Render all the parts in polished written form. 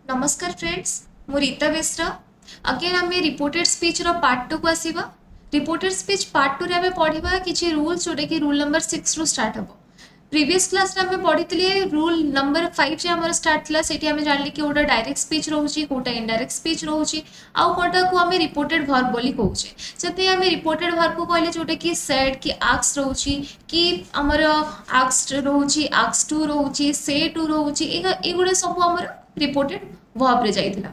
नमस्कार फ्रेंड्स, मु रीता बेसरा अगेन आम रिपोर्टेड स्पीच रो पार्ट 2 को आसीबा। रिपोर्टेड स्पीच पार्ट 2 रे आमे पढिबा किछि रूल्स जोटे कि रूल नंबर 6 रो स्टार्ट हबो। प्रीवियस क्लास रे आमे पढितले रूल नंबर 5 जे हमर स्टार्ट थला सेठी आमे जानली कि ओटा डायरेक्ट स्पीच रहउची कोटा इनडायरेक्ट स्पीच रहउची आ कोटा को आमे रिपोर्टेड वर्ब बोली कहउचे। जते आमे रिपोर्टेड वर्ब को कहले जोटे कि सेड कि आस्क रहउची कि हमर आस्क्ड रहउची आस्क टू रहउची से टू रहउची एगुडे सब हमर रिपोर्टेड वर्ब रे जाइतिला।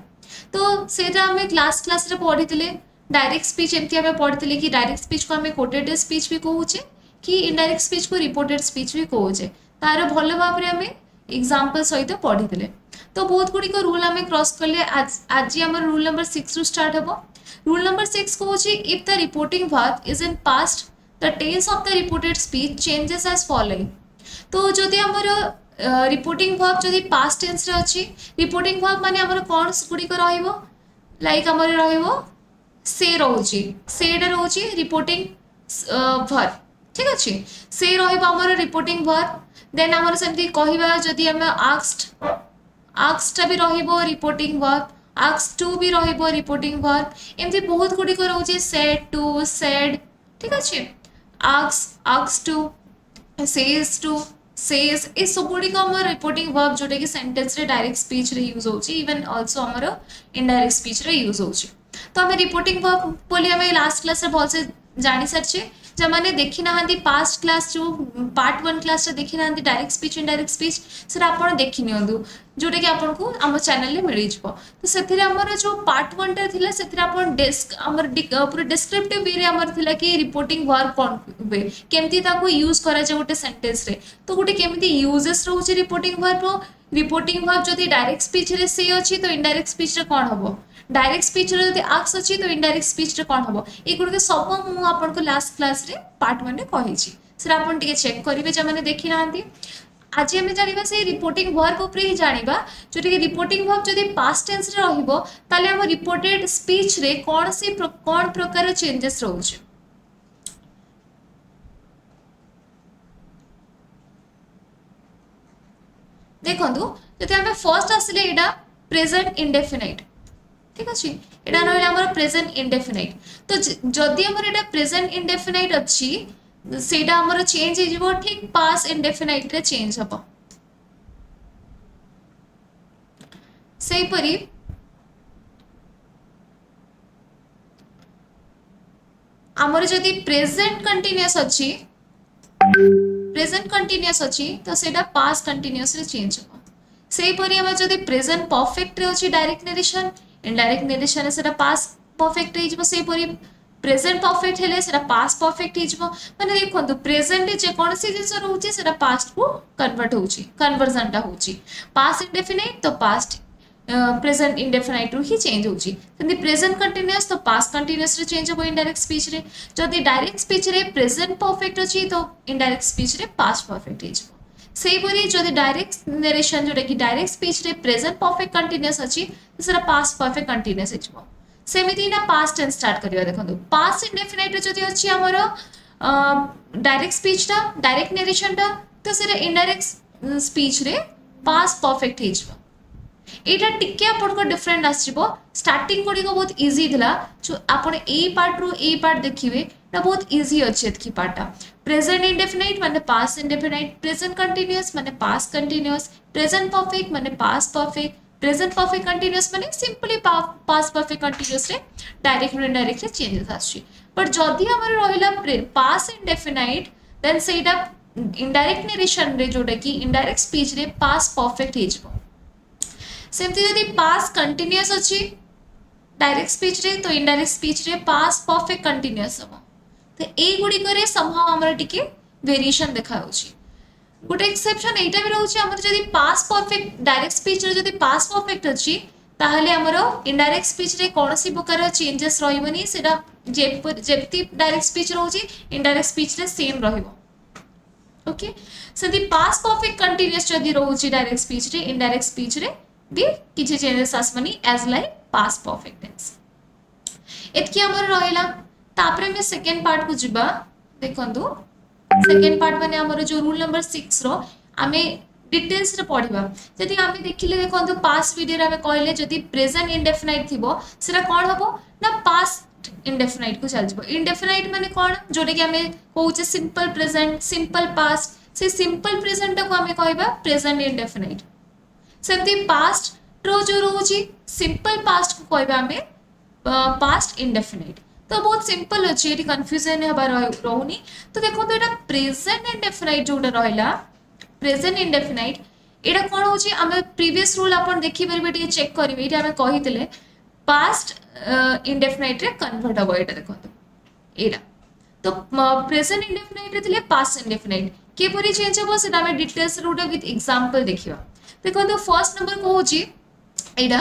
तो सेटा हमें क्लास रे पढ़ी डायरेक्ट स्पीच एमती हमें पढ़ी कि डायरेक्ट स्पीच को हमें कोटेड स्पीच भी कहूचे कि इनडायरेक्ट स्पीच को रिपोर्टेड स्पीच भी कहूचे। तार भल भाव में हमें एग्जांपल सहित पढ़ी। तो बहुत गुड़िक रूल आम क्रॉस कले। आज आम रूल नंबर 6 रु स्टार्ट हम। रूल नंबर 6 कहूँ if the reporting verb is in past the tense of the reported speech changes as following. तो जदि आमर रिपोर्टिंग वर्ब जदि पास्ट टेंस रे अछि, रिपोर्टिंग वर्ब माने हमर कोन गुड़िक रहिबो लाइक हमर रहिबो से रहउची सेटा रहउची रिपोर्टिंग वर्ब। ठीक अछि, से रहिबो हमर रिपोर्टिंग वर्ब। देन हमर सेमती कहिबा जदि हम आस्क्ड भी रहिबो रिपोर्टिंग वर्ब, आस्क टू भी रहिबो रिपोर्टिंग वर्ब। एमती बहुत गुड़िक रहउची सेड टू सेड। ठीक अछि, ask to says to says ए सब गुड़िक हमर रिपोर्टिंग वर्ब जोटे कि सेंटेंस रे डायरेक्ट स्पीच रे यूज होची इवन आल्सो हमर इनडायरेक्ट स्पीच रे यूज होची। तो हमें रिपोर्टिंग वर्ब बोली हमें लास्ट क्लास रे बहुत से जानी सारछे। जब मैंने देखी ना पास्ट क्लास जो पार्ट 1 क्लास रे देखी ना डायरेक्ट स्पीच इनडायरेक्ट स्पीच सेटा आपण देखि नियंदु जोटे कि आपन को हम चैनल रे मिलि जबो। तो सेथिरे हमर जो पार्ट 1 रे थिला सेथिरे आपण डेस्क हमर पूरा डिस्क्रिप्टिव वे रे हमर थिला कि रिपोर्टिंग वर्ब कोन वे केमती ताको यूज करा जे गोटे सेंटेंस रे। तो गोटे केमती यूजेस रहउची रिपोर्टिंग वर्ब रो। रिपोर्टिंग वर्ब जदि डायरेक्ट स्पीच रे से अछि तो इनडायरेक्ट स्पीच रे कोन हबो, डायरेक्ट स्पीच रे जदि आक्स अछि तो इनडायरेक्ट स्पीच रे कोन हबो। ए गुड के सब मु आपन को लास्ट क्लास रे पार्ट 1 रे कहि छी। सेरा आपन टिके चेक करिवे जे माने देखि नांती। आज हमें जानिबा से रिपोर्टिंग वर्ब ऊपर ही जानिबा जोटे कि रिपोर्टिंग वर्ब जदि पास्ट टेंस रे रहिबो ताले हम रिपोर्टेड स्पीच रे कोन प्रकार चेंजेस रहउची। देखंतु जदि हमें फर्स्ट आसिले एडा प्रेजेंट इंडेफिनाइट। ठीक अछि, एडा रहले हमर प्रेजेंट इंडेफिनाइट। तो जदि हमर एडा प्रेजेंट इंडेफिनाइट अछि सेटा हमर चेंज हे जिवो ठीक पास्ट इंडेफिनाइट रे चेंज हबो। सेही परी हमर जदि प्रेजेंट कंटीन्यूअस अछि तो सेटा पास्ट कंटीन्यूअस रे चेंज हो। सेही परी हम जदि प्रेजेंट परफेक्ट रे अछि डायरेक्ट नरेशन इनडायरेक्ट नरेशन सेटा पास्ट परफेक्ट रे जिवो। सेही परी प्रेजेंट परफेक्ट हेले सेटा पास्ट परफेक्ट हे जिवो। माने देखंतु प्रेजेंट रे जे कोनसी जिंस रहउची सेटा पास्ट को कन्वर्ट होउची, कन्वर्जन टा होउची। पास्ट इंडेफिनाइट तो पास्ट प्रेजेंट इंडेफिनाइट ही चेंज होउची। तंदी प्रेजेंट कंटीन्यूअस तो पास्ट कंटीन्यूअस रे चेंज हो इनडायरेक्ट स्पीच रे। जदि डायरेक्ट स्पीच रे प्रेजेंट परफेक्ट अछि तो इनडायरेक्ट स्पीच रे पास्ट परफेक्ट हे जिवो। सेही परी जदि डायरेक्ट नरेशन जोटा कि डायरेक्ट स्पीच रे प्रेजेंट परफेक्ट कंटीन्यूअस अछि तो सेटा पास्ट परफेक्ट कंटीन्यूअस हे जिवो। सेमिति ना पास्ट टेंस स्टार्ट करिवा। देखंतु पास्ट इंडेफिनाइट रे जदि अछि हमर डायरेक्ट स्पीच टा डायरेक्ट नरेशन टा तो सेटा इनडायरेक्ट स्पीच रे पास्ट परफेक्ट हे जिवो। एटा टिके आपन को डिफरेंट आसीबो। स्टार्टिंग गुडी को बहुत इजी दिला जो आपन ए पार्ट रो ए पार्ट देखिबे ना बहुत इजी अछि एतकी पार्टा। प्रेजेंट इंडेफिनाइट माने पास्ट इंडेफिनाइट, प्रेजेंट कंटीन्यूअस माने पास्ट कंटीन्यूअस, प्रेजेंट परफेक्ट माने past perfect, present perfect continuous माने सिंपली पास्ट परफेक्ट कंटीन्यूअस रे डायरेक्ट रो इनडायरेक्ट रे चेंजेस आछि। पर जदि हमर रहिला पास्ट इंडेफिनाइट देन सेटा इनडायरेक्ट नरेशन रे जोटा कि इनडायरेक्ट स्पीच रे पास्ट परफेक्ट हे जिवो। सेमती जदि पास्ट कंटीन्यूअस अछि डायरेक्ट स्पीच रे तो इनडायरेक्ट स्पीच रे पास्ट परफेक्ट कंटीन्यूअस हो। तो ए गुडी करे समहाउ हमर टिके वेरिएशन देखा होछि। गुड एक्सेप्शन एटा भी रहउछि हमर जदि पास्ट परफेक्ट डायरेक्ट स्पीच रे जदि पास्ट परफेक्ट अछि ताहले हमर इनडायरेक्ट स्पीच रे कोनसी प्रकार चेंजेस रहिबनी सेटा जेति डायरेक्ट स्पीच रहउछि इनडायरेक्ट स्पीच रे सेम रहिबो। ओके, सदी पास्ट परफेक्ट कंटीन्यूअस जदि रहउछि डायरेक्ट स्पीच रे इनडायरेक्ट स्पीच रे भी किछि चेंजेस आसमनी as like past perfect tense. एतकी हमर रहिला। तापरे में सेकंड पार्ट को जिबा। देखंतु सेकंड पार्ट माने हमर जो रूल नंबर 6 रो आमे डिटेल्स रे पढ़िबा जदि आमे देखिले देखंतु पास्ट वीडियो रे आमे कहले जदि प्रेजेंट इंडेफिनाइट थिबो सेटा कोन हबो ना पास्ट इंडेफिनाइट को चल जबो इंडेफिनाइट माने कोन जोटे कि आमे कहूचे सिंपल प्रेजेंट सिंपल पास्ट से सिंपल प्रेजेंट को आमे कहबा प्रेजेंट इंडेफिनाइट सेमती पास्ट रो जो रोची सिंपल पास्ट को कहबा आमे पास्ट इंडेफिनाइट तो बहुत सिंपल अच्छे ये कंफ्यूजन हबार रहउनी तो देखो तो एटा प्रेजेंट इंडेफिनाइट जोटा रहला प्रेजेंट इंडेफिनाइट एटा कोन होची आमे प्रीवियस रूल आपण देखि परबे टे चेक करबे एटा आमे कहितले पास्ट इंडेफिनाइट रे कन्वर्ट हबो एटा देखो तो एटा तो प्रेजेंट इंडेफिनाइट रे थिले पास्ट इंडेफिनाइट के परि चेंज हबो सेटा आमे डिटेल्स रूट विथ एग्जांपल देखिबा देखो तो फर्स्ट नंबर को होची एटा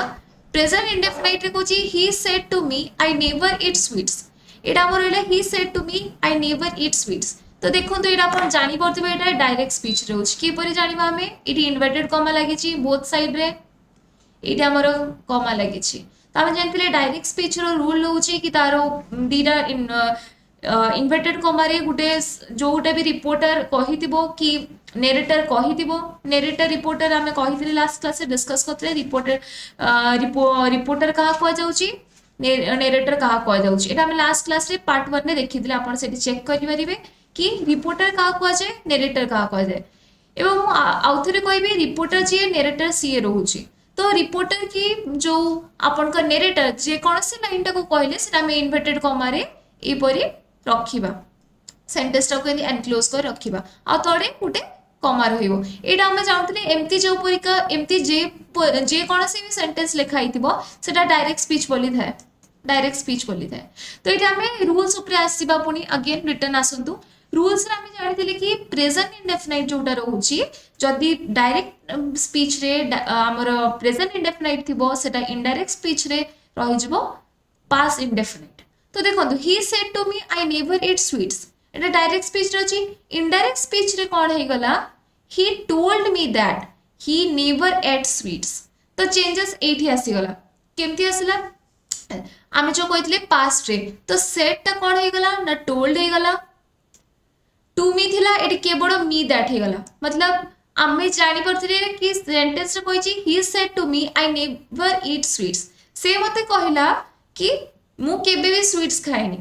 प्रेजेंट इंडेफिनाइट रे कोची he said to me I never eat sweets एटा हमर रहला he said to me I never eat sweets तो देखो तो एटा अपन जानि परथिबे एटा डायरेक्ट स्पीच रे होची के परि जानिबा हमें एटी इन्वर्टेड कॉमा लागिची बोथ साइड रे एटा हमर कॉमा लागिची तो हम जानथिले डायरेक्ट स्पीच रो रूल होची कि तारो दीरा इन्वर्टेड कॉमा रे गुटे जोटा भी रिपोर्टर कहितिबो कि नेरेटर कहितिबो नेरेटर रिपोर्टर हमें कहिथिले लास्ट क्लास से डिस्कस करथले रिपोर्टर कहा को जाउची नेरेटर कहा को जाउची एटा हम लास्ट क्लास रे पार्ट 1 रे देखिथिले आपण सेठी चेक करि परिबे कि रिपोर्टर कहा को जाय नेरेटर कहा को जाय एवं आउथरे कहबे रिपोर्टर जे नेरेटर सीए रहउची तो रिपोर्टर की जो आपण का नेरेटर जे कोनसे लाइन टा को कहले सेटा में इन्वर्टेड कॉमा रे ए परि रखिबा सेंटेंस टा को एनक्लोज कर रखिबा आ तोड़े गुटे कॉमा रहिबो एटा हम जानथले एमती जो परिका एमती जे कोनसे भी सेंटेंस लिखाइतिबो सेटा डायरेक्ट स्पीच बोली थाए डायरेक्ट स्पीच बोली थाए तो एटा हमें रूल्स ऊपर आसीबा पुनी अगेन रिटर्न आसंतु रूल्स रे हम जानिथिले कि प्रेजेंट इंडेफिनाइट जोटा रहउची जदी डायरेक्ट स्पीच रे हमर प्रेजेंट इंडेफिनाइट थिबो सेटा इनडायरेक्ट स्पीच रे रहि जबो पास्ट इंडेफिनाइट तो देखंतु he said to me I never eat sweets एटा डायरेक्ट स्पीच रे अछि इनडायरेक्ट स्पीच रे कोन हे गला he told me that he never ate sweets तो चेंजेस एठी आसी गला केमती आसिला आमे जो कहितले पास्ट रे तो सेड ता कोन हे गला ना टोल्ड हे गला टू मी थिला एटी केवल मी दैट हे गला मतलब आमे जानि परथिले कि सेंटेंस रे कहिची he said to me I never eat sweets से मते कहिला कि मु केबे भी स्वीट्स खाएनी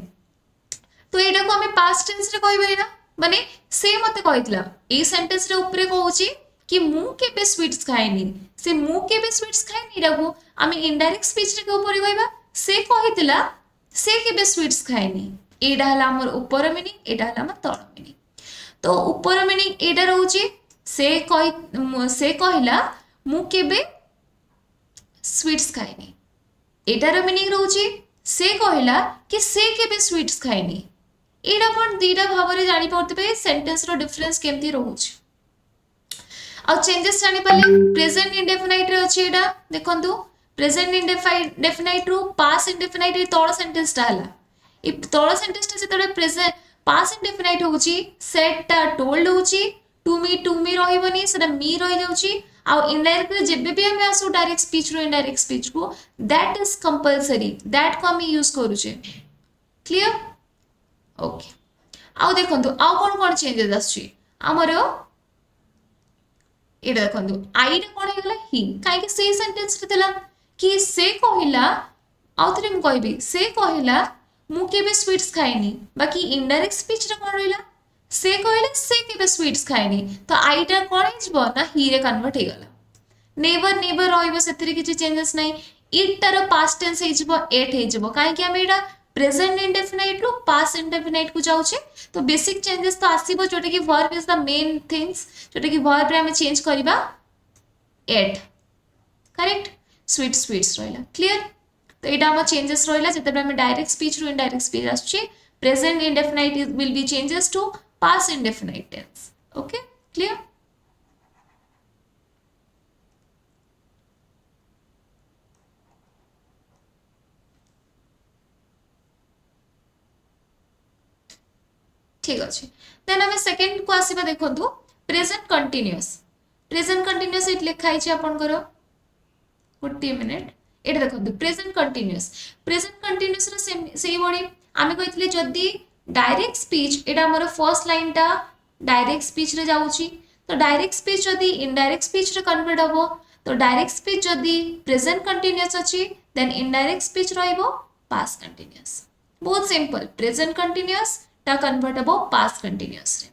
तो एटा को हमें पास्ट टेंस रे कहबे ना माने से मते कहितला ए सेंटेंस रे ऊपर कहउची कि मु केबे स्वीट्स खाएनी से मु केबे स्वीट्स खाएनी एटा को हमें इनडायरेक्ट स्पीच रे के ऊपर कहबा से कहितला से केबे स्वीट्स खाएनी एटा हला हमर ऊपर मीनिंग एटा हला हमर तळ मीनिंग तो ऊपर मीनिंग एटा रहउची से कहिला मु केबे स्वीट्स खाएनी एटार मीनिंग रहउची से कहिला कि से केबे स्वीट्स खाएनी एटा पण दीटा भाव रे जानि परतबे सेंटेंस रो डिफरेंस केमती रहउची आ चेंजेस जानि पाले प्रेजेंट इंडेफिनाइट रे अछि एटा देखंतु प्रेजेंट इंडेफिनाइट रो पास्ट इंडेफिनाइट रे तळ सेंटेंस टा हला ए तळ सेंटेंस टा जेतले प्रेजेंट पास्ट इंडेफिनाइट होउची सेड टा टोल्ड होउची टू मी रहिबनी सेटा मी रहि जाउची आ इनडायरेक्ट रे जेबे भी हम आसु डायरेक्ट स्पीच रो इनडायरेक्ट स्पीच को दैट इज कंपलसरी दैट को हम यूज करूचे क्लियर ओके आउ देखंतु आउ कोन चेंजेस आछी हमर एटा देखंतु आई रे कोन हेगला ही काहे कि से सेंटेंस रे तला कि से कहिला आउ थरे हम कहबी से कहिला मु केबे स्वीट्स खाइनी बाकी इनडायरेक्ट स्पीच रे कोन रहला से कहिला से केबे स्वीट्स खाइनी तो आई टा कोन हिजबो ना ही रे कन्वर्ट हे गला नेवर रहिबो सेतरी किछि चेंजेस नै इट तार पास्ट टेंस हिजबो एट हिजबो काहे कि हम एटा प्रेजेंट इंडेफिनाइट रो पास्ट इंडेफिनाइट को जाउछे तो बेसिक चेंजेस तो आसीबो जोटा कि verb is the main things जोटा कि वर्ब रे हम चेंज करबा एट करेक्ट स्वीट्स रहला क्लियर तो एटा हम चेंजेस रहला जते हम डायरेक्ट स्पीच रो इनडायरेक्ट स्पीच आछे present indefinite will be changes to past indefinite tense okay clear ठीक अछि देन हम सेकंड को आसीबा देखंतु प्रेजेंट कंटीन्यूअस इट लिखाइ छै आपन करो 40 मिनिट एटा देखंतु प्रेजेंट कंटीन्यूअस रो सेही बडी आमे कहितले जदी डायरेक्ट स्पीच एटा हमर फर्स्ट लाइन टा डायरेक्ट स्पीच रे जाउची तो डायरेक्ट स्पीच जदि इनडायरेक्ट स्पीच रे कन्वर्ट हबो तो डायरेक्ट स्पीच जदि प्रेजेंट कंटीन्यूअस अछि देन इनडायरेक्ट स्पीच रहइबो पास्ट कंटीन्यूअस बहुत सिंपल प्रेजेंट कंटीन्यूअस ता कन्वर्ट हबो पास्ट कंटीन्यूअस रे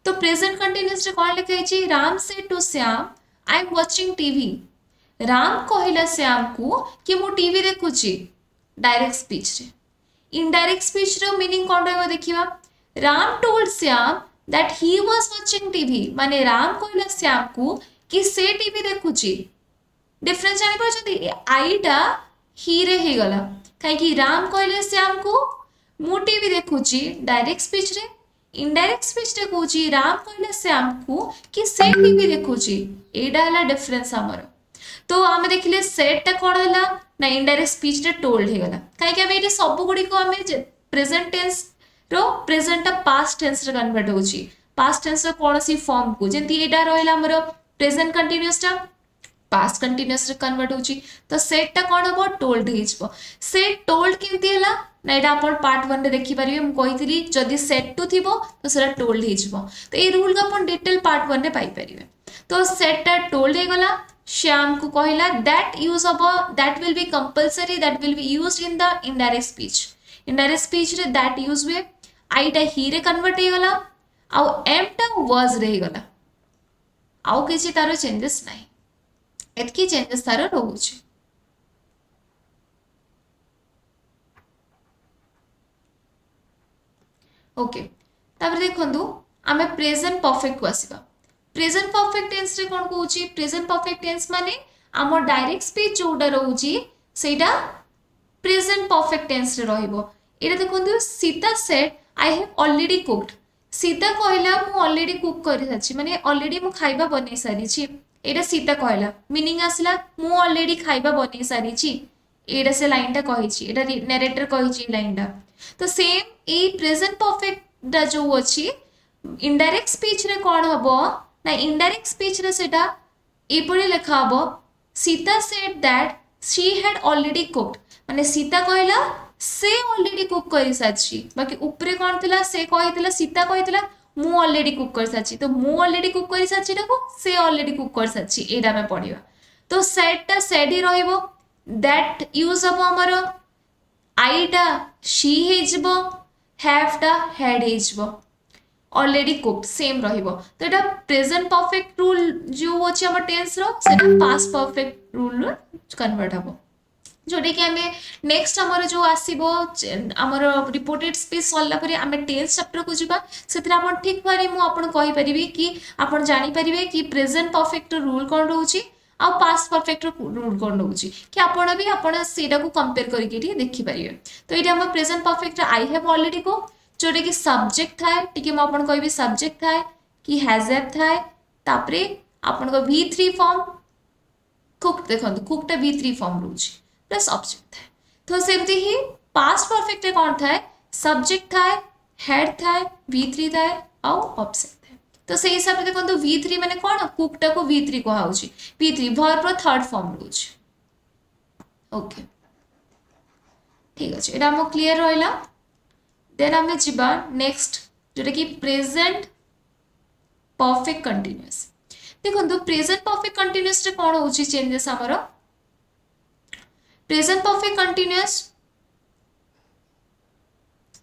तो प्रेजेंट कंटीन्यूअस रे कोन लिखै छी Ram said to Shyam I am watching TV Ram कहला श्याम को कि मु टीवी देखुची डायरेक्ट स्पीच रे इनडायरेक्ट स्पीच रो मीनिंग कोन रहबो देखिबा Ram told Shyam that he was watching TV माने राम कहला श्याम को कि से टीवी देखुची डिफरेंस जानि परछथि आईटा ही रे हे गला काहे कि राम कहले श्याम को मु टीवी देखुची डायरेक्ट स्पीच रे इनडायरेक्ट स्पीच रे कहूची राम कहले श्याम को कि से टीवी देखुची एडा हला डिफरेंस हमर तो आमे देखिले सेट ता कोन हला ना इनडायरेक्ट स्पीच रे टोल्ड हे गला काहे कि आमे एटी सब गुडी को आमे प्रेजेंट टेंस रो प्रेजेंट ता पास्ट टेंस रे कन्वर्ट होची पास्ट टेंस रो कोनसी फॉर्म को जेंति एडा रहला हमर प्रेजेंट कंटीन्यूअस ता पास्ट कंटीन्यूअस रे कन्वर्ट होची तो सेट ता कोन हबो टोल्ड हेजबो सेट टोल्ड केमति हला ना एडा अपन पार्ट 1 रे देखि परिबे हम कहितली जदी सेट टू थिबो तो सेटा टोल्ड हेजबो तो ए रूल को अपन डिटेल पार्ट 1 रे पाई परिबे तो सेट ता टोल्ड हे गला श्याम को कहला that use of that will be compulsory that will be used in the indirect speech रे दैट यूज वे आई टा ही रे कन्वर्ट हे गला आ एम टा वाज रे गला आउ किछि तारो चेंजेस नाही एतकी चेंजेस तारो रहउछि ओके तापर देखंतु आमे प्रेजेंट परफेक्ट को आसीबा प्रेजेंट परफेक्ट टेंस रे कोन कहउछि प्रेजेंट परफेक्ट टेंस माने आमो डायरेक्ट स्पीच जोडा रहउछि सेटा प्रेजेंट परफेक्ट टेंस रे रहइबो एटा देखंतु Sita said I have already cooked Sita कहला मु ऑलरेडी कुक करि साची माने ऑलरेडी मु खाइबा बनै सारी छी एटा सीता कहला मीनिंग आसला मु ऑलरेडी खाइबा बनै सारी छी एटा से लाइन टा कहि छी एटा नरेटर कहि छी लाइन टा तो सेम ए प्रेजेंट परफेक्ट दा जो अछि इनडायरेक्ट स्पीच रे कोन हबो ना इनडायरेक्ट स्पीच रे सेटा एपरि लिखा हबो Sita said that she had already cooked माने सीता कहला से ऑलरेडी कुक करि साची बाकी ऊपरे कोन थिला से कहितला सीता कहितला मु ऑलरेडी कुक कर साची तो मु ऑलरेडी कुक करि साची डाको से ऑलरेडी कुक कर साची एडा में पढिबा तो सेड ता सेड ही रहइबो दैट यूज हबो हमरो आईटा शी हेजबो हैव टा हैड हेजबो ऑलरेडी कुक्ड सेम रहिबो तो एटा प्रेजेंट परफेक्ट रूल जो अछि हमर टेंस रो सेटा पास्ट परफेक्ट रूल रो कन्वर्ट हबो जोटे कि आमे नेक्स्ट हमर जो आसीबो हमर रिपोर्टेड स्पीच सल्ला परे आमे टेंस चैप्टर को जिबा सेतरा अपन ठीक भारे मु अपन कहि परिबे कि अपन जानि परिबे कि प्रेजेंट परफेक्ट रूल कोन रहउची आ पास्ट परफेक्ट रूल कोन रहउची कि अपन भी अपन सेटा को कंपेयर करिके ठी देखि परिबे तो एटा हम present perfect I have already को जोटे कि सब्जेक्ट थाए टिके म अपन कहबी सब्जेक्ट थाए कि हैज हैव थाए तापरे अपन को v3 फॉर्म कुक देखंतु कुक ता v3 फॉर्म रहउची प्लस ऑब्जेक्ट थाए तो सेमती ही पास्ट परफेक्ट रे कोन थाए सब्जेक्ट थाए हेड थाए v3 थाए आ ऑब्जेक्ट थाए तो सेही हिसाब रे देखंतु v3 माने कोन कुक टा को v3 को हाउची v3 वर्ब रो थर्ड फॉर्म रहउची ओके ठीक अछि एटा हम क्लियर रहइला देन आमे जिबा नेक्स्ट जोटा कि प्रेजेंट परफेक्ट कंटीन्यूअस देखंतु प्रेजेंट परफेक्ट कंटीन्यूअस रे कोन होची चेंजेस हमरो प्रेजेंट परफेक्ट कंटीन्यूअस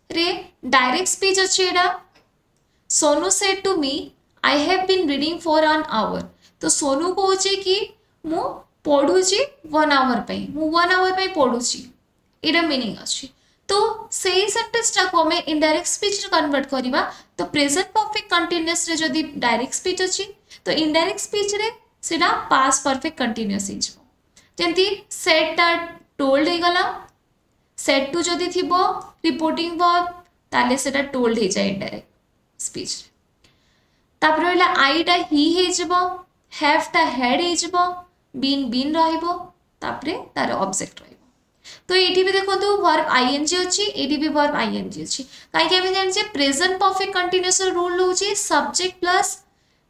रे डायरेक्ट स्पीच अछि एडा Sonu said to me I have been reading for an hour तो सोनू कहूची कि मु पढुची 1 आवर पई मु 1 आवर पई पढुची एडा मीनिंग अछि तो सही सेंटेंस टा को हमें इनडायरेक्ट स्पीच रे कन्वर्ट करिबा तो प्रेजेंट परफेक्ट कंटीन्यूअस रे जदी डायरेक्ट स्पीच अछि तो इनडायरेक्ट स्पीच रे सेडा पास्ट परफेक्ट कंटीन्यूअस हिजबो जेंती सेड ता टोल्ड हे गला सेड टू जदी थिबो रिपोर्टिंग वर्ब ताले सेडा टोल्ड हे जाय इनडायरेक्ट स्पीच तापर होला आई टा ही हेजबो हैव ता हैड हेजबो बीन रहिबो तापरे तार ऑब्जेक्ट तो एटी भी देखो वर्ब आईएनजी अछि एटी भी वर्ब आईएनजी अछि काहे कि हम जानि जे प्रेजेंट परफेक्ट कंटीन्यूअस रूल होछि सब्जेक्ट प्लस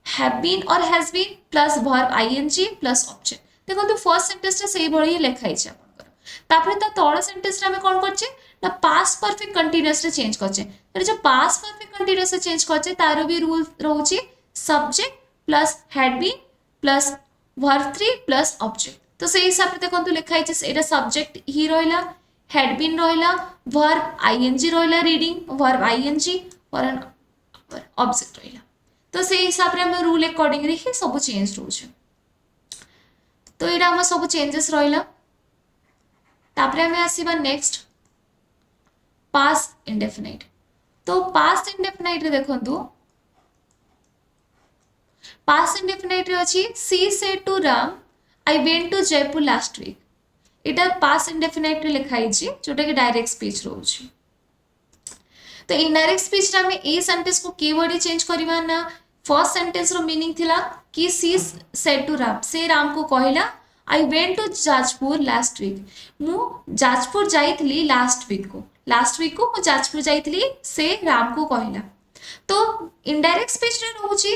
हैव बीन और has been plus verb ING plus object देखो फर्स्ट सेंटेंस रे सेही भଳି लेखाइ छै आपनकर तापर त तळ सेंटेंस रे हम कोन करछे ना पास्ट परफेक्ट कंटीन्यूअस रे चेंज करछे तो जो पास्ट परफेक्ट कंटीन्यूअस रे चेंज करछे तारो भी रूल रहउछि subject plus had been plus verb 3 plus object. तो से हिसाब से देखो लिखाई एटा सब्जेक्ट ही रहा, हैड बीन रहा, वर्ब आईएनजी रहा, रीडिंग वर्ब आईएनजी और ऑब्जेक्ट रहा। तो से हिसाब से हम रूल अकॉर्डिंग ही सब चेंज रोचे। तो यहाँ आम सब चेंजेस रहा। तापरे हमें आसीबा नेक्स्ट पास इंडेफिनाइट। तो पास इंडेफिनाइट रे देखंतु पास इंडेफिनाइट रे अछि she said to Ram I went to Jaipur last week. इटा पास इंडेफिनाइट रे लिखाई छी जोटा कि डायरेक्ट स्पीच रोछि। तो इनडायरेक्ट स्पीच रे हमें ए सेंटेंस को के वर्ड चेंज करबा ना। फर्स्ट सेंटेंस रो मीनिंग थिला कि सी सेड टू राम, से राम को कहला I went to Jajpur last week, मु जाजपुर जाइतली लास्ट वीक को मु जाजपुर जाइतली, से राम को कहला। तो इनडायरेक्ट स्पीच रे रहउची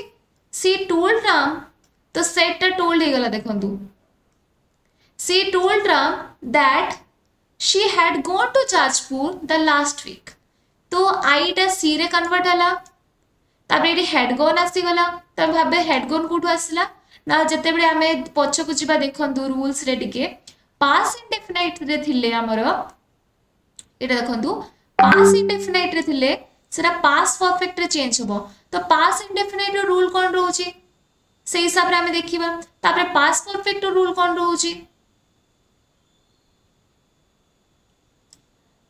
सी टोल्ड राम, तो सेड टा टोल्ड हे गला देखंतु she told Ram that she had gone to Jajpur the last week. तो आई टा सी रे कन्वर्ट हला, तापर एटी हैड गॉन आसी गला। तब भाबे हैड गॉन कोठु आसला ना, जते बेले हमें पछ को जिबा देखंतु रूल्स रे टिके पास इंडेफिनाइट रे थिले हमर एटा देखंतु पास इंडेफिनाइट रे थिले सेरा पास परफेक्ट रे चेंज होबो। तो पास इंडेफिनाइट रो रूल कोन रहउची से हिसाब रे हमें देखिबा। तापर पास परफेक्ट रो रूल कोन रहउची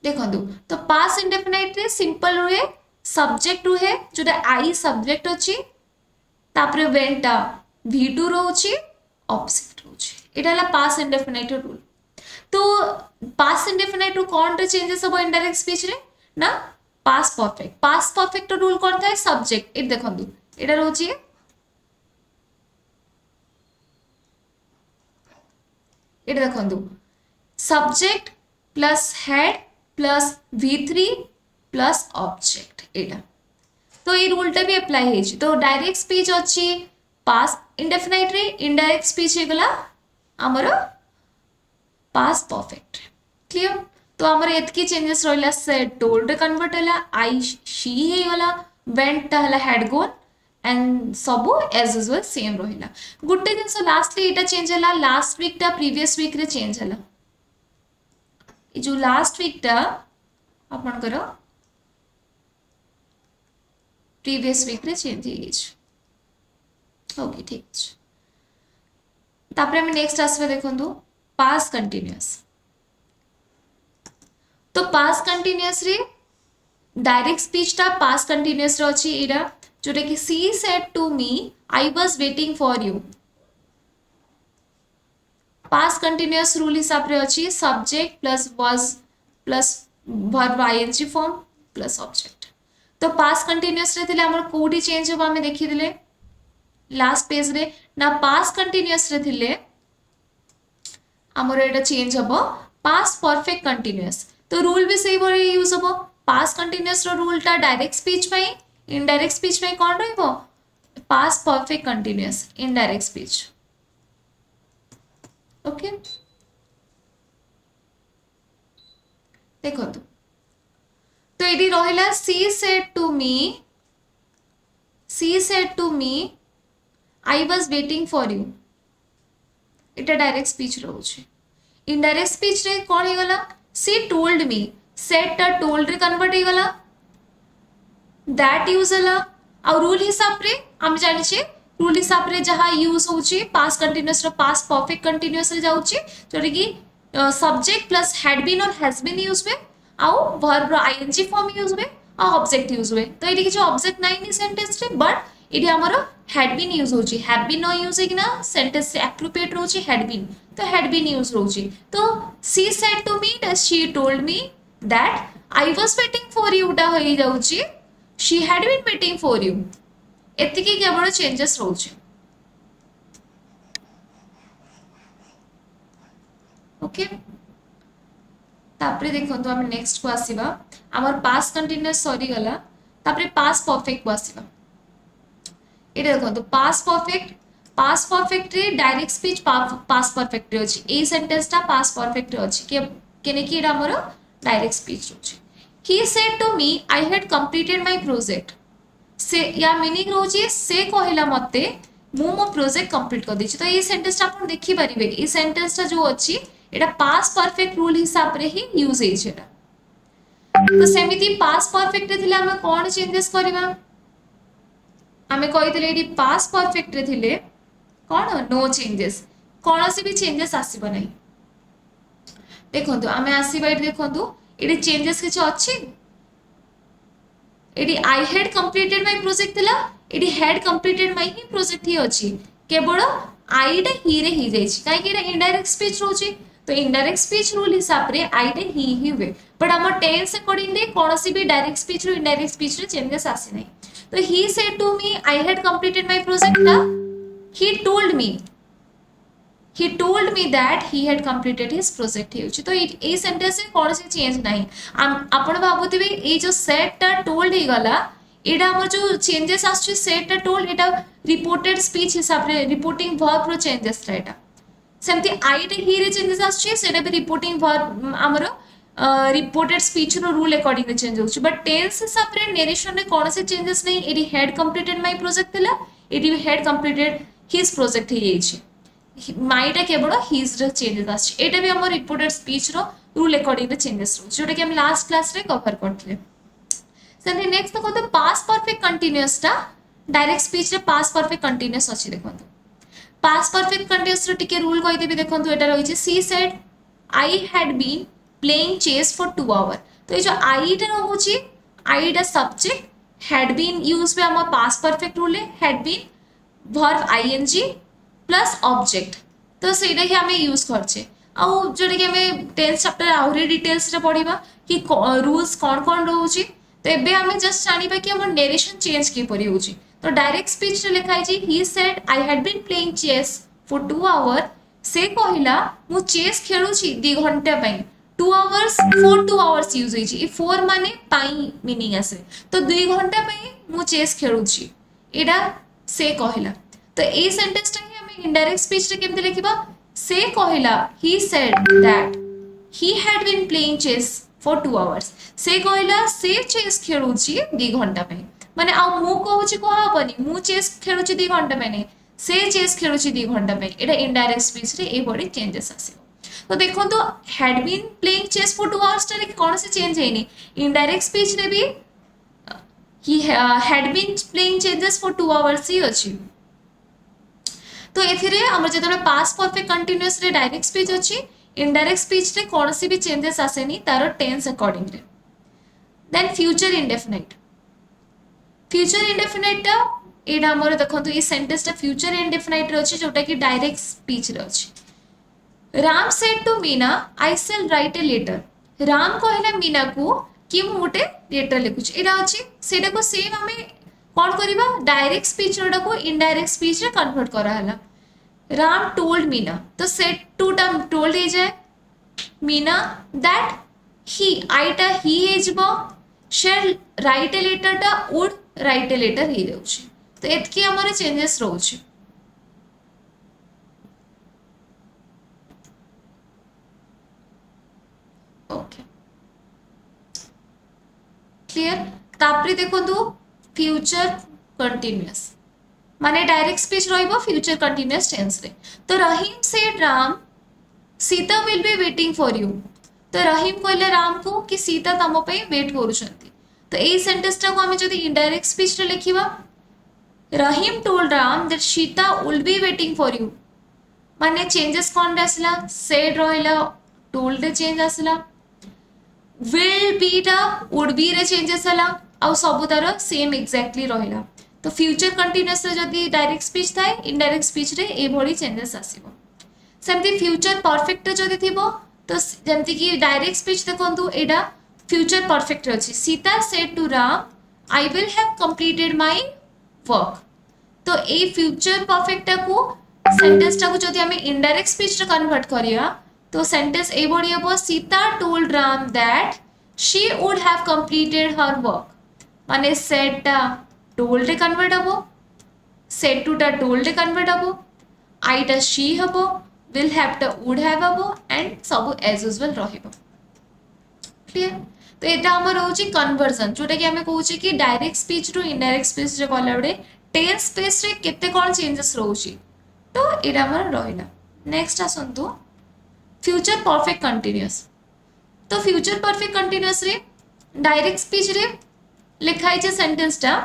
देखंतु। तो पास इंडेफिनाइट रे सिंपल रुहे, सब्जेक्ट रुहे जोटा आई सब्जेक्ट अछि, तापर वेंट V2 रहउची, ऑब्जेक्ट रहउची। एटा हला पास इंडेफिनाइट रो रूल। तो पास इंडेफिनाइट रो कोन रे चेंजेस होबो इनडायरेक्ट स्पीच रे ना पास परफेक्ट। पास परफेक्ट रो रूल कोन थाए सब्जेक्ट। एट देखंतु एटा रहउची एटा देखंतु subject plus head plus V3 plus object एटा। तो ये रूलटा भी अप्लाई हेछि। तो डायरेक्ट स्पीच अछि पास इंडेफिनाइट रे, इनडायरेक्ट स्पीच हे गला हमर पास परफेक्ट। क्लियर। तो हमर एतकी चेंजेस रहला, सेड टोल्ड रे कन्वर्ट हला, आई शी हे गला, वेंट हला हैड गॉन एंड सब एज यूजुअल सेम रहिला। गुटे दिन सो लास्टली एटा चेंज हला, लास्ट वीक टा प्रीवियस वीक रे चेंज हला। ए जो लास्ट वीक टा आपन करो प्रीवियस वीक रे चेंज हे गेछ। ओके ठीक अछि। तापर हम नेक्स्ट आसबे देखंतु पास कंटीन्यूअस। तो पास कंटीन्यूअस रे डायरेक्ट स्पीच टा पास कंटीन्यूअस रे अछि एरा जोटा कि she said to me I was waiting for you. Past continuous rule हिसाब रे अछि subject plus was plus verb ING form plus object. तो पास कंटीन्यूअस रे थिले हमर कोडी चेंज होबा हमें देखि दिले लास्ट पेज रे ना। पास कंटीन्यूअस रे थिले हमर एटा चेंज होबो पास परफेक्ट कंटीन्यूअस। तो रूल भी सही भली यूज होबो। पास कंटीन्यूअस रो रूल टा डायरेक्ट स्पीच पई, इनडायरेक्ट स्पीच पई कोन रहइबो past perfect continuous indirect speech. Okay देखो तो ये रहा she said to me I was waiting for you. इटा डायरेक्ट स्पीच रोचे। इनडायरेक्ट स्पीच रे कौन हे गला सी टोल्ड मी, सेड टा टोल्ड रे कन्वर्ट हे गला, दैट यूज हला। आ रूल हिसाब रे हम जानि छे रूल हिसाब रे जहा यूज होची पास कंटीन्यूअस रो पास परफेक्ट कंटीन्यूअस रे जाउची जोटा कि सब्जेक्ट प्लस हैड बीन और हैज बीन यूज हुए, आउ वर्ब रो आईएनजी फॉर्म यूज हुए, आ ऑब्जेक्ट यूज हुए। तो एटी किछ ऑब्जेक्ट नाही नि सेंटेंस रे, बट एटी हमरो हैड बीन यूज होची। हैड बीन न यूज हेकिना सेंटेंस से एप्रोप्रिएट रहउची हैड बीन, तो हैड बीन यूज रहउची। तो she said to me that she told me that I was waiting for you टा होई जाउची she had been waiting for you. एतिकी केवल चेंजेस रहउची। ओके तापरे देखंतु हम नेक्स्ट को आसीबा हमर पास कंटीन्यूअस सॉरी गला, तापरे पास परफेक्ट को आसीबा। एटा देखंतु पास परफेक्ट रे डायरेक्ट स्पीच पास परफेक्ट रे अछि। ए सेंटेंस टा पास परफेक्ट रे अछि के केने कि एटा हमर डायरेक्ट स्पीच अछि। He said to me I had completed my project. से या मीनिंग रोची से कहला मते मु मो प्रोजेक्ट कंप्लीट कर देछि। तो ये सेंटेंस आपण देखि परिबे ये सेंटेंस जो अछि एटा पास परफेक्ट रूल हिसाब रे ही यूज हे छेटा। तो सेमिति पास परफेक्ट रे थिले हम कोन चेंजेस करबा आमे कहिथिले एडी पास परफेक्ट रे थिले कोन नो चेंजेस कोन से भी चेंजेस आसीबो नहीं। देखंतु आमे आसीबा एडी देखंतु एडी चेंजेस किछ अछि एडी I had completed my project थिला एडी हैड कंप्लीटेड माय ही प्रोजेक्ट ही अछि केवल आई डे ही रे ही जाई छी काहे कि एटा इनडायरेक्ट स्पीच रोची। तो इनडायरेक्ट स्पीच रूल हिसाब रे आई डे ही हुए बट हमर टेंस अकॉर्डिंग रे कोनोसी भी डायरेक्ट स्पीच रो इनडायरेक्ट स्पीच रे चेंजेस आसी नहीं। तो he said to me I had completed my project ना he told me that he had completed his project हेउची। तो ए सेंटेंस रे कोन से चेंज नाही आपण भाबुथिबे ए जो सेट ता टोल्ड हे गला एडा हमर जो चेंजेस आछी सेट ता टोल्ड एडा रिपोर्टेड स्पीच हिसाब रे रिपोर्टिंग वर्ब रो चेंजेस रेटा सेमती आई रे ही रे चेंजेस आछी सेटा भी रिपोर्टिंग वर्ब हमर रिपोर्टेड स्पीच रो रूल अकॉर्डिंग रे चेंज होची बट टेंस हिसाब रे नरेशन रे कोन से चेंजेस नहीं एडी हैड कंप्लीटेड माय प्रोजेक्ट थिला एडी हैड कंप्लीटेड हिज प्रोजेक्ट हे येची माइटा केवल हिज रे चेंजेस आछि एटा भी हमर रिपोर्टेड स्पीच रो रूल अकॉर्डिंग रे चेंजेस रो जोटा कि हम लास्ट क्लास रे कवर करथले। सेमती नेक्स्ट को तो पास्ट परफेक्ट कंटीन्यूअस ता डायरेक्ट स्पीच रे पास्ट परफेक्ट कंटीन्यूअस अछि देखंतु पास्ट परफेक्ट कंटीन्यूअस रो टिके रूल कहि देबी देखंतु एटा रहि छै she said I had been playing chess for 2 hour. तो ये जो आई टा रहउछि आई दा सब्जेक्ट हैड बीन यूज पे हमर past perfect rule had been verb ING plus object तो सेटा ही हमें यूज करछे आ जोटा कि हमें 10th चैप्टर आउरी डिटेल्स रे पढिबा कि रूल्स कोन कोन रहउची। तो एबे हमें जस्ट जानिबा कि हमर नरेशन चेंज के परि होची। तो डायरेक्ट स्पीच रे लिखाई छी he said I had been playing chess for 2 hour से कहिला मु चेस खेलु छी 2 घंटा पई 2 आवर्स फॉर 2 आवर्स यूज होई छी ई 4 माने पाई मीनिंग आसे तो 2 घंटा पई मु चेस खेलु छी एडा से कहिला। तो ए सेंटेंस टा इनडायरेक्ट स्पीच रे केमते लिखिबा से कहिला he said that he had been playing chess for 2 hours से कहिला से चेस खेलुची 2 घंटा पे माने आ मु कहूची को हबनी मु चेस खेलुची 2 घंटा पे नहीं से चेस खेलुची 2 घंटा पे एटा इनडायरेक्ट स्पीच रे ए बडी चेंजेस आसीबो। तो देखो तो had been playing chess for 2 hours रे कोन से चेंज हेनी इनडायरेक्ट स्पीच रे भी he had been playing chess for 2 hours ही अछि। तो एथिरे हमर जेतने पास्ट परफेक्ट कंटीन्यूअस रे डायरेक्ट स्पीच अछि इनडायरेक्ट स्पीच रे कोनसी भी चेंजेस आसेनी तारो टेंस अकॉर्डिंग रे। देन फ्यूचर इंडेफिनिट टा एडा हमर देखंतु ई सेंटेंस टा फ्यूचर इंडेफिनिट रे अछि जोटा कि डायरेक्ट स्पीच रे अछि। Ram said to Meena I shall write a letter Ram कहला मीना को कि मु उटे लेटर लिखुछ एडा अछि सेटा को सेम हमें कौन करिबा डायरेक्ट स्पीच रोडा को इनडायरेक्ट स्पीच रे कन्वर्ट करा हला। राम टोल्ड मीना तो सेड टू टर्म टोल्ड हे जाय मीना दैट ही आईटा ही हे जबो शेल राइट ए लेटर टा वुड राइट ए लेटर हे जाउछि। तो एतकी हमर चेंजेस रहउछि। ओके क्लियर तापरे देखंतु फ्यूचर कंटीन्यूअस माने डायरेक्ट स्पीच रहइबो फ्यूचर कंटीन्यूअस टेंस रे। तो Rahim said Ram Sita will be waiting for you. तो रहीम कहले राम को कि सीता तम पे वेट करूछंती। तो ए सेंटेंस टा को हम जदी इनडायरेक्ट स्पीच रे लिखिबा Rahim told Ram that Sita will be waiting for you माने चेंजेस कोन आसला सेड रहइला टोल्ड रे चेंज आसला विल बी टा वुड बी रे चेंजेस हला आ सब तार सेम एक्जेक्टली रहिला। तो फ्यूचर कंटीन्यूअस रे जदी डायरेक्ट स्पीच थाए इनडायरेक्ट स्पीच रे ए भली चेंजेस आसीबो। सेमती फ्यूचर परफेक्ट जदी थिबो तो जेमति कि डायरेक्ट स्पीच देखंतु एडा फ्यूचर परफेक्ट अछि Sita said to Ram I will have completed my work. तो ए फ्यूचर परफेक्ट को सेंटेंस टा को जदी हमें इनडायरेक्ट स्पीच रे कन्वर्ट करिया तो सेंटेंस ए भली हबो Sita told Ram that she would have completed her work माने said टा told रे कन्वर्ट हबो said to टा told रे कन्वर्ट हबो I टा she हबो will have टा would have हबो एंड सब as usual रहिबो। क्लियर तो एटा हमर होची कन्वर्जन जोटा कि हमें कहूची कि direct speech to indirect speech रे कला बडे टेंस बेस रे केते कोन चेंजेस रहउची तो एटा हमर रहिला। नेक्स्ट आसंतु फ्यूचर परफेक्ट कंटीन्यूअस। तो फ्यूचर परफेक्ट कंटीन्यूअस रे डायरेक्ट स्पीच रे लिखाई छे सेंटेंस टा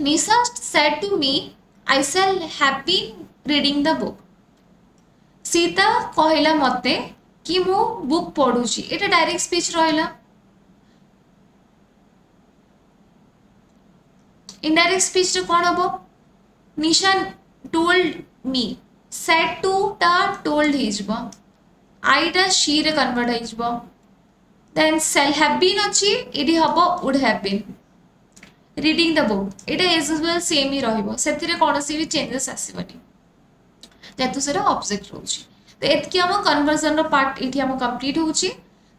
Nisha said to me I shall have been reading the book. Sita कहला मते कि मु बुक पढुची, एटा डायरेक्ट स्पीच रहला। इनडायरेक्ट स्पीच रे कोन हबो Nisha told me, said to टा टोल्ड हिजबो, आई टा शी रे कन्वर्ट हिजबो, देन shall have been अछि एडी हबो would have been। Reading the book Etah as usual same ही रहइबो, सेथिरे कोनोसी भी चेंजेस आसीबनी जेतु सेरा ऑब्जेक्ट रहउची। तो एतकी हम कन्वर्जन रो पार्ट एठी हम कंप्लीट होउची।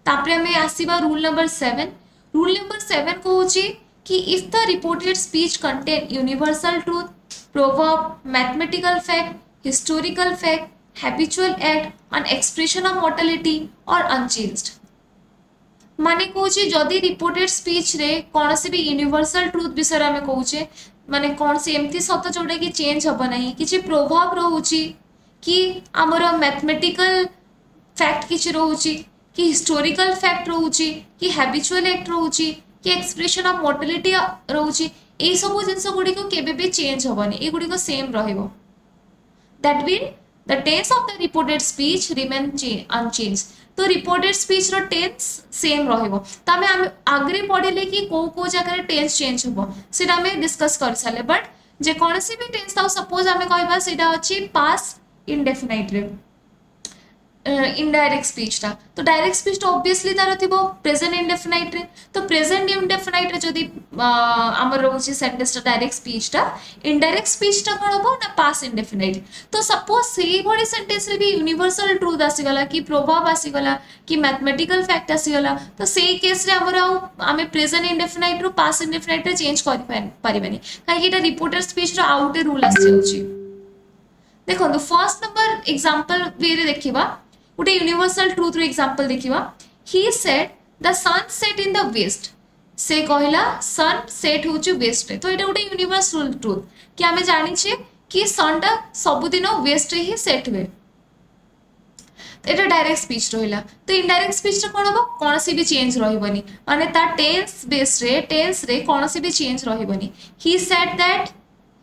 तापरे हमें आसीबा रूल नंबर 7। रूल नंबर 7 कहउची कि if the reported speech contain universal truth, proverb, mathematical fact, historical fact, habitual act and expression of mortality और अनचेंज्ड, माने कहूँ जदि रिपोर्टेड स्पीच रे कौन से भी यूनिवर्सल ट्रूथ विषय आम कहूचे माने कौन से एमती सत जोटा कि चेंज हम ना कि प्रभाव रोचे कि आमर मैथमेटिकल फैक्ट किसी रोचे कि हिस्टोरिकल फैक्ट रोचे कि हैबिचुअल एक्ट रोचे कि एक्सप्रेशन ऑफ मोर्टालिटी रोचे ये सब जिन गुड़िक के चेंज हेनी ये गुड़िक सेम रहिबो। That mean the tense of the reported speech remain unchange. तो रिपोर्टेड स्पीच रो टेंस सेम रहिबो। तो आमे आगरे पढ़िले कि को जगह टेंस चेंज होबो सेटा आमे डिस्कस कर साले। बट जे कोनसी भी टेंस ताऊ सपोज आमे कहबा सेटा अछि पास्ट इंडेफिनाइट रे इनडायरेक्ट स्पीच टा। तो डायरेक्ट स्पीच तो ऑब्वियसली तार थिबो प्रेजेंट इंडेफिनाइट रे। तो प्रेजेंट इंडेफिनाइट रे जदी हमर रोची सेंटेंस टा डायरेक्ट स्पीच टा, इनडायरेक्ट स्पीच टा कोन होबो ना पास्ट इंडेफिनाइट। तो सपोज सेही बडी सेंटेंस रे भी यूनिवर्सल ट्रूथ आसी गला कि प्रभाव आसी गला कि मैथमेटिकल फैक्ट आसी गला, तो सेही केस रे हमर आमे प्रेजेंट इंडेफिनाइट रो पास्ट इंडेफिनाइट रे चेंज करि परिबेनी काहे कि एटा रिपोर्टेड स्पीच रो आउट रूल आसी होची। देखो तो फर्स्ट नंबर एग्जांपल वे रे देखिबा गोटे यूनिवर्सल ट्रूथ रो एग्जांपल देखिबा। He said the sun set in the west. से कहला सन सेट होची वेस्ट रे। तो एटा गोटे यूनिवर्सल ट्रूथ कि आमे जानि छे कि सन टा सब दिन वेस्ट रे ही सेट हुए। एटा डायरेक्ट स्पीच रहिला। तो इनडायरेक्ट स्पीच रे कोन हबो कोनसी भी चेंज रहिबनी माने ता टेंस रे कोनसी भी चेंज रहिबनी। ही सेड दैट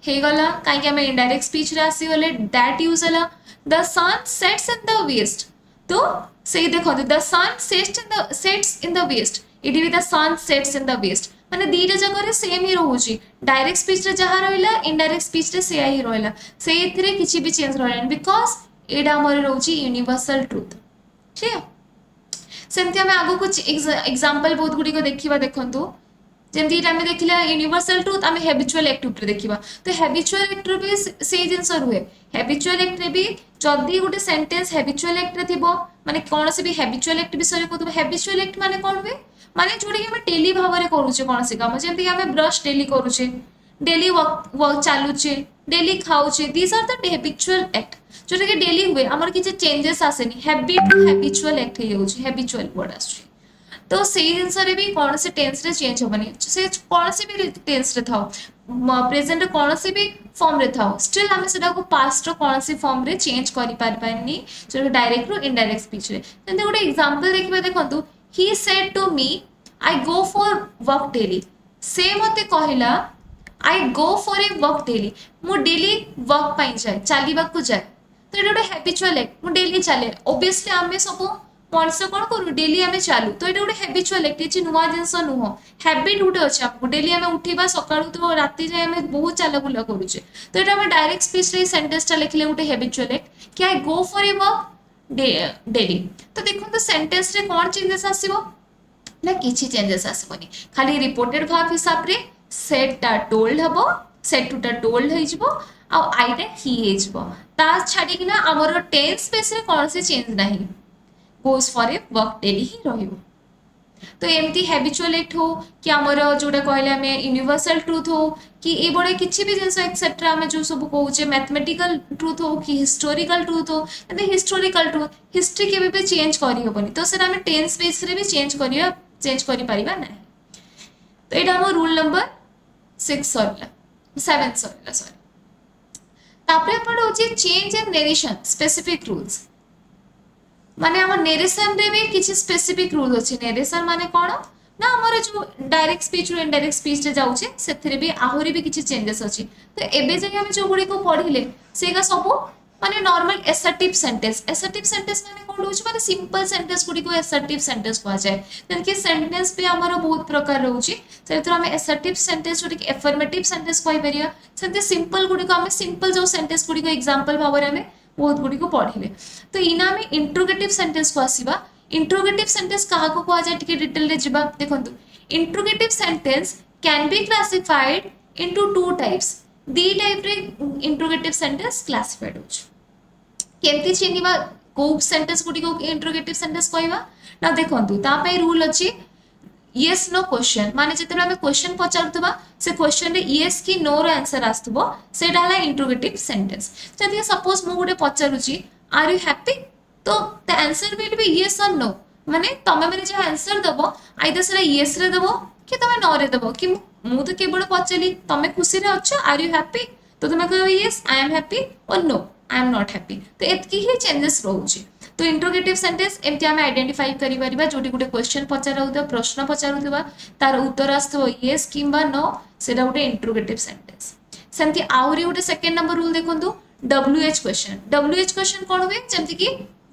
हे गला काहे कि हमें इनडायरेक्ट स्पीच रे आसी गले दैट यूज हला। The sun sets in the west. तो से देखो the sun sets in the west it भी the sun sets in the west माने दीटा जगह रे सेम ही रहउची। डायरेक्ट स्पीच रे जहा रहिला इनडायरेक्ट स्पीच रे सेया ही रहिला, से एथिरे किछि भी चेंज रहला बिकॉज़ एडा हमर रहउची यूनिवर्सल ट्रूथ। ठीक है सेमति हम आगो कुछ एग्जांपल बहुत गुडी को देखिबा। देखंतु जेमति इटा में देखिला यूनिवर्सल ट्रूथ आमे हैबिचुअल एक्ट रे देखिबा। तो हैबिचुअल एक्ट रे भी से जिंस रुहे। हैबिचुअल एक्ट रे भी जदी गुटे सेंटेंस हैबिचुअल एक्ट रे थिबो माने कोन से भी हैबिचुअल एक्ट विषय को। हैबिचुअल एक्ट माने कोन हुए माने जोडी हम डेली भाव रे करूचे कोन से काम जेमति हम ब्रश डेली करूचे, डेली वर्क चालूचे, डेली खाऊचे, these are the habitual act जोटा कि डेली हुए हमर किछ चेंजेस आसेनी। हैबिट टू हैबिचुअल एक्ट हे जाउची, हैबिचुअल वर्ड आछी। तो से जिनस रे भी कौन से टेंस रे चेंज होबनी से कौन से भी टेंस रे थाओ प्रेजेंट रे कौन से भी फॉर्म रे थाओ स्टिल हमें सेटा को पास्ट रो कौन से फॉर्म रे चेंज करि पारबानी जो डायरेक्ट रो इनडायरेक्ट स्पीच रे। जंते गोटे एग्जांपल देखिबा। देखंतु he said to me I go for work daily. से मते कहला I go for a work daily, मु डेली वर्क पाई जाय चालीबा को जाय। तो एटा गोटे हैबिचुअल एक्ट, मु डेली चले। ऑब्वियसली आमे सब मनुष्य कौन करू डेली आमे चालू। तो ये गोटे हैबिचुअल एक्ट ये नुआ जिनस नुह हैबिट गोटे अच्छे आमको डेली आमे उठिबा सकाळू तो राति जाए आमे बहुत चला बुला करूचे। तो ये आमे डायरेक्ट स्पीच रे सेंटेंस टा लिखले गोटे हैबिचुअल एक्ट कि I go for a work daily. तो देखो तो सेंटेंस रे कोन चेंजेस आसीबो ना किछि चेंजेस आसीबनी खाली रिपोर्टेड वर्ब हिसाब रे सेड टा टोल्ड हबो, सेड टू टा टोल्ड हे जबो आ आई रे ही हे जबो। ता छाडी कि ना हमर टेंस स्पेस रे कोन से चेंज नाही goes for a work daily ही रहिबो। तो एमती हैबिचुअल एक्ट हो कि हमर जोटा कहले हमें यूनिवर्सल ट्रूथ हो कि ए बडे किछि भी जिंस एक्सेट्रा हमें जो सब कहूचे मैथमेटिकल ट्रूथ हो कि हिस्टोरिकल ट्रूथ हो। एते हिस्टोरिकल ट्रूथ हिस्ट्री के भी चेंज करि होबनी। तो सेटा हमें टेंस बेस रे भी चेंज करि परिबा नै। तो एटा हम रूल नंबर 6 सरला। सेवेंथ सॉरी तापर एपटे होची change in narration specific rules माने हम नेरेशन रे भी किछि स्पेसिफिक रूल अछि नेरेशन माने कोन ना हमर जो डायरेक्ट स्पीच रो इनडायरेक्ट स्पीच रे जाउछे सेथरे भी आहुरी भी किछि चेंजेस अछि तो एबे जे हम जो गुडी को पढिले सेगा सब माने नॉर्मल एसर्टिव सेंटेंस माने कोन होछि माने सिंपल सेंटेंस गुडी को एसर्टिव सेंटेंस को जाय जन कि सेंटेंस भी हमर बहुत प्रकार रहउछि सेथरे हम एसर्टिव सेंटेंस जोटी कि एफर्मेटिव सेंटेंस कहि परिया सेते सिंपल गुडी को हम सिंपल जो सेंटेंस गुडी को एग्जांपल भाबरे हम बहुत गुडी को पढिले तो इना में इंट्रोगेटिव सेंटेंस को आसीबा इंट्रोगेटिव सेंटेंस कहा को कहा जाय टिके डिटेल रे जिबा देखंतु interrogative sentence can be classified into two types the type रे इंट्रोगेटिव सेंटेंस क्लासिफाइड होछ केमती चिनिबा को सेंटेंस गुडी को इंट्रोगेटिव सेंटेंस कहबा ना देखंतु ता पय रूल अछि yes no question माने जेते हमें क्वेश्चन पचारतबा से क्वेश्चन रे yes की no रो आंसर आस्तबो सेटा हला इंट्रोगेटिव सेंटेंस जदि सपोज मु गुटे पचारुची आर यू हैप्पी तो the answer will be yes or no माने तमे माने जे आंसर दबो आइदर सेटा yes रे दबो कि तमे no रे दबो कि मु तो केवल पचाली तमे खुशी रे अछ आर यू हैप्पी तो तमे कहबो yes I am happy or no I am not happy तो एतकी ही चेंजेस रहउची तो इंट्रोगेटिव सेंटेंस एमती हमें आइडेंटिफाई करि परिबा जोटी गुटे क्वेश्चन पचाराउतो प्रश्न पचारुतबा तार उत्तर आस्तबो यस किंबा नो सेटा गुटे इंट्रोगेटिव सेंटेंस सेमती आउरी गुटे सेकंड नंबर रूल देखंतु डब्ल्यूएच क्वेश्चन कोन हुए जेमती कि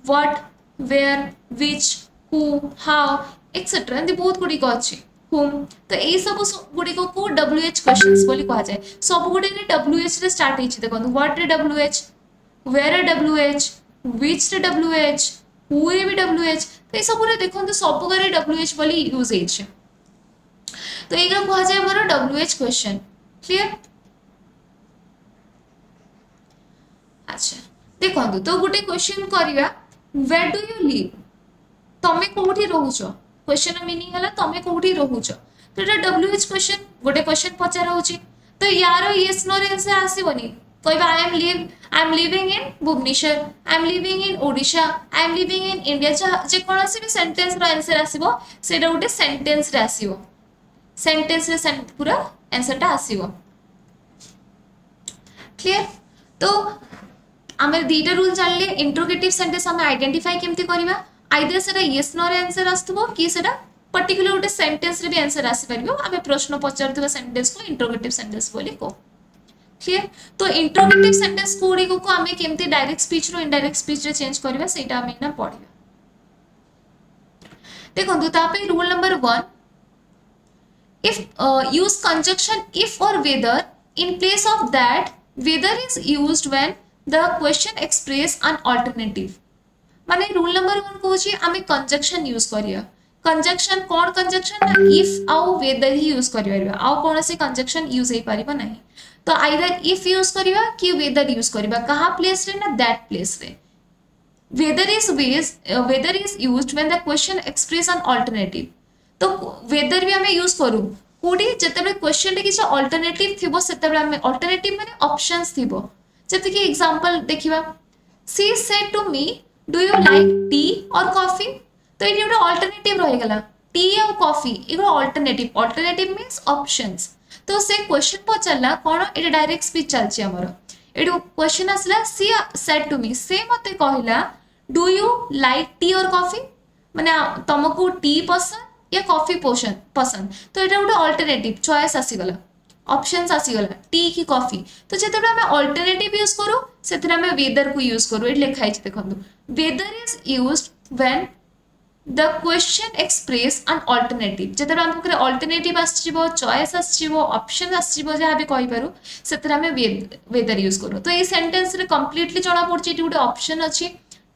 what where which who how etcetera एंती बहुत गुडी को अछि whom तो एई सब गुडी को डब्ल्यूएच क्वेश्चंस बोली कहा जाय सब गुडी रे डब्ल्यूएच रे स्टार्ट हिछि देखंतु व्हाट रे डब्ल्यूएच वेयर रे डब्ल्यूएच which रे WH who रे भी WH तो ये सब रे देखंतु सब करे WH बोली यूज हेछ तो एगा कहा जाय हमर WH क्वेश्चन क्लियर अच्छा देखंतु तो गुटे क्वेश्चन करिया where do you live तमे कोठी रहउछो क्वेश्चन मीनिंग हला तमे कोठी रहउछो तो एटा WH क्वेश्चन गुटे क्वेश्चन पचारा होची तो यार yes no रे आंसर आसीबनी कहबा I am living in Bhubaneswar I am living in Odisha I am living in India जे कोनोसी भी सेंटेंस रो आंसर आसीबो सेटा उटे सेंटेंस रे आसीबो सेंटेंस रे पूरा आंसर ता आसीबो क्लियर तो आमे दीटा रूल जानले इंट्रोगेटिव सेंटेंस हम आइडेंटिफाई केमती करबा आइदर सेटा यस नो रे आंसर आस्तबो कि सेटा पर्टिकुलर उटे सेंटेंस रे भी आंसर आसी परबो आमे प्रश्न पचारतबा सेंटेंस को इंट्रोगेटिव सेंटेंस बोली को क्लियर तो इंट्रोगेटिव सेंटेंस कोडी को हमें केमती डायरेक्ट स्पीच रो इनडायरेक्ट स्पीच रे चेंज करबा सेटा हमें ना पढिबा देखंतु तापे rule number 1 if use conjunction if or whether in place of that whether is used when the question express an alternative माने रूल नंबर 1 कहूची हमें कंजंक्शन यूज करिया कंजंक्शन कोन कंजंक्शन ना if आउ whether ही यूज करिया आउ कोन से कंजंक्शन यूज हे परिबा नहीं तो आइदर if यूज करिबा कि whether यूज करिबा कहा प्लेस रे ना दैट प्लेस रे whether is used when the question express an alternative तो whether भी हमें यूज करू कोडी जतबे क्वेश्चन रे किछ अल्टरनेटिव थिबो सेतबे हमें अल्टरनेटिव माने ऑप्शंस थिबो जते कि एग्जांपल देखिबा she said to me do you like tea or coffee तो एटी उडा अल्टरनेटिव रहि गेला टी और कॉफी एगो अल्टरनेटिव मींस ऑप्शंस तो से क्वेश्चन पचला कोन एटा डायरेक्ट स्पीच चलची हमर एडो क्वेश्चन आसला सी सेड टू मी से मते कहला do you like tea or coffee माने तुमको टी पसंद या कॉफी पसंद तो एटा उडा अल्टरनेटिव चॉइस आसी गला ऑप्शंस आसी गला टी की कॉफी तो जेतबे हम अल्टरनेटिव यूज करू सेतरा में वेदर को यूज करू एट लिखाई छै देखंतु whether is used when the question express an alternative जते हम करे अल्टरनेटिव आछिबो चॉइस आछिबो ऑप्शन आछिबो जे आबे कहि पारू सेतरा में वेदर यूज करू तो ये सेंटेंस रे कंप्लीटली जणा पड़छि एटी गुटे ऑप्शन अछि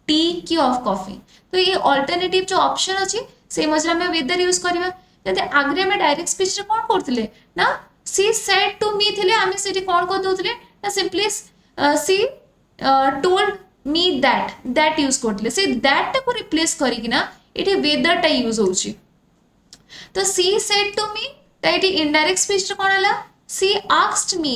टी की ऑफ कॉफी तो ये अल्टरनेटिव जो ऑप्शन अछि से मजरा में वेदर यूज करबा जते आगरे में डायरेक्ट स्पीच रे कोन करथिले ना सी सेड टू मी थिले आमे सेठी कोन कर दोथिले ना simply C told me that use करथिले से दैट को रिप्लेस करी कि ना इटे वेदर टा यूज होउची तो सी सेड टू मी तो इटे इनडायरेक्ट स्पीच रे कोन हला सी आस्क्ड मी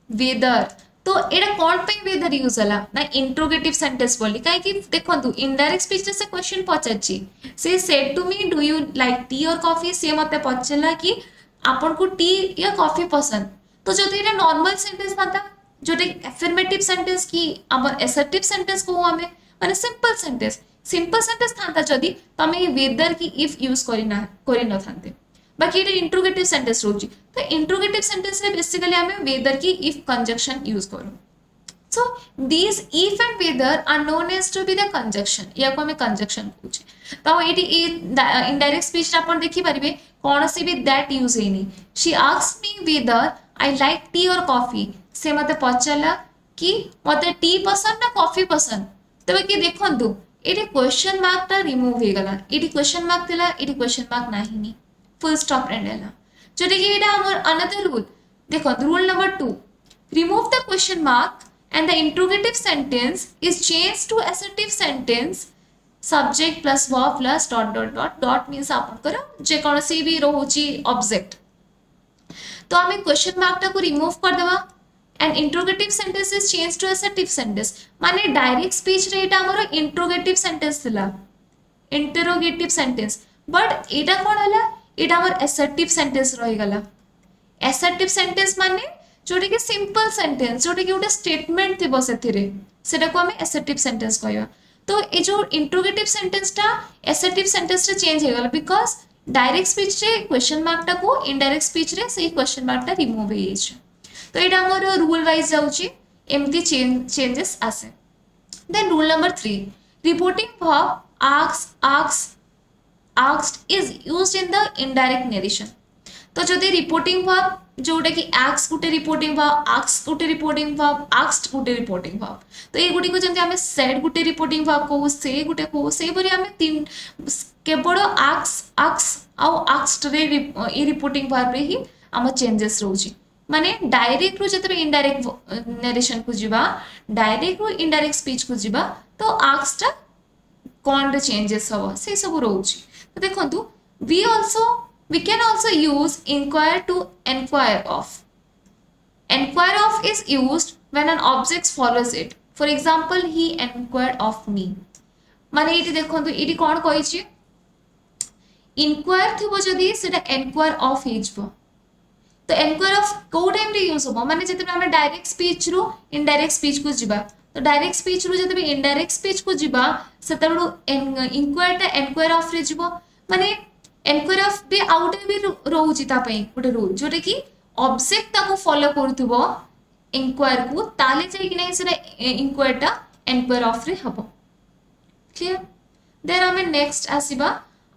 वेदर तो एटा कोन पे वेदर यूज हला ना इंट्रोगेटिव सेंटेंस बोली काहे कि देखंतु इनडायरेक्ट स्पीच रे से क्वेश्चन पचाची she said to me do you like tea or coffee से मते पचला कि आपन को टी या कॉफी पसंद तो जो ये नॉर्मल सेंटेंस था जोटे एफर्मेटिव सेंटेंस की आमर एसर्टिव सेंटेंस को हमें माने सिंपल सेंटेंस था जदि तमे वेदर की इफ यूज करि न थांते बाकी ये इंट्रोगेटिव सेंटेंस रोची तो इंट्रोगेटिव सेंटेंस रे बेसिकली हमें वेदर की इफ कंजक्शन यूज करू so these if and whether are known as to be the conjunction या को हमें conjunction पूछे तो एटी indirect speech अपन देखि परिबे कौन सी भी that यूज हेनी she asked me whether I like tea or coffee से मते पचला कि मते टी पसंद ना कॉफी पसंद तबे कि देखंतु एटी क्वेश्चन मार्क ता रिमूव हे गला एटी क्वेश्चन मार्क थिला एटी क्वेश्चन मार्क नाही नी फुल स्टॉप एंडेला जोटे कि एटा हमर अनदर रूल देखो rule number 2 remove the question mark and the interrogative sentence is changed to assertive sentence subject plus verb plus dot dot dot dot means आपनकर जे कोनसी भी रहउची object तो हमें question mark टा को रिमूव कर देबा and interrogative sentence is change to assertive sentence माने डायरेक्ट स्पीच रे एटा हमर इंट्रोगेटिव सेंटेंस थिला इंटरोगेटिव सेंटेंस बट एटा कोन हला एटा हमर असर्टिव सेंटेंस रहि गला असर्टिव सेंटेंस माने जोटे कि सिंपल सेंटेंस जोटे कि गोटे स्टेटमेंट थी सेटा को हमें असर्टिव सेंटेंस कहवा तो ये जो इंट्रोगेटिव सेंटेंस टा असर्टिव सेंटेंस रे चेंज हो गला बिकॉज डायरेक्ट स्पीच रे क्वेश्चन मार्क टा को इनडायरेक्ट स्पीच रे सही क्वेश्चन मार्क टा रिमूव हो जाय तो एटा हमर रूल वाइज जाउची एमती चेंजेस आसे then rule number 3 reporting verb asked is used in the indirect narration तो जदि रिपोर्टिंग वर्ब जोटा कि ask गुटे रिपोर्टिंग वर्ब asked गुटे रिपोर्टिंग वर्ब asked गुटे रिपोर्टिंग वर्ब तो ये गुडी को जंते हमें said गुटे रिपोर्टिंग वर्ब को say गुटे को से बरी हमें तीन केवल ask आउ asked रे ये रिपोर्टिंग वर्ब रे ही हम चेंजेस रहउची माने डायरेक्ट रु जते इनडायरेक्ट नरेशन को जिबा डायरेक्ट रु इनडायरेक्ट स्पीच को जिबा तो asked कोन रे चेंजेस हवा से सब रहउची तो देखंतु we can also use inquire to enquire of. Enquire of is used when an object follows it. For example, he enquired of me. माने इटी देखो तो इटी कौन कही ची inquire थी वो जदी सेटा enquire of हेजबो तो enquire of को टाइम रे यूज होबो माने जते हमें डायरेक्ट स्पीच रो इनडायरेक्ट स्पीच को जिबा तो डायरेक्ट स्पीच रो जते इनडायरेक्ट स्पीच को जिबा सेतबो inquire ता enquire of रे जिबो माने एनक्वायर ऑफ भी आउट भी रहउची ता पई गोटे रूल जोटे कि ऑब्जेक्ट ताको फॉलो करथुबो इंक्वायर को ताले जाई कि नहीं सेटा इंक्वायर ता एनक्वायर ऑफ रे हबो क्लियर देन हमें नेक्स्ट आसीबा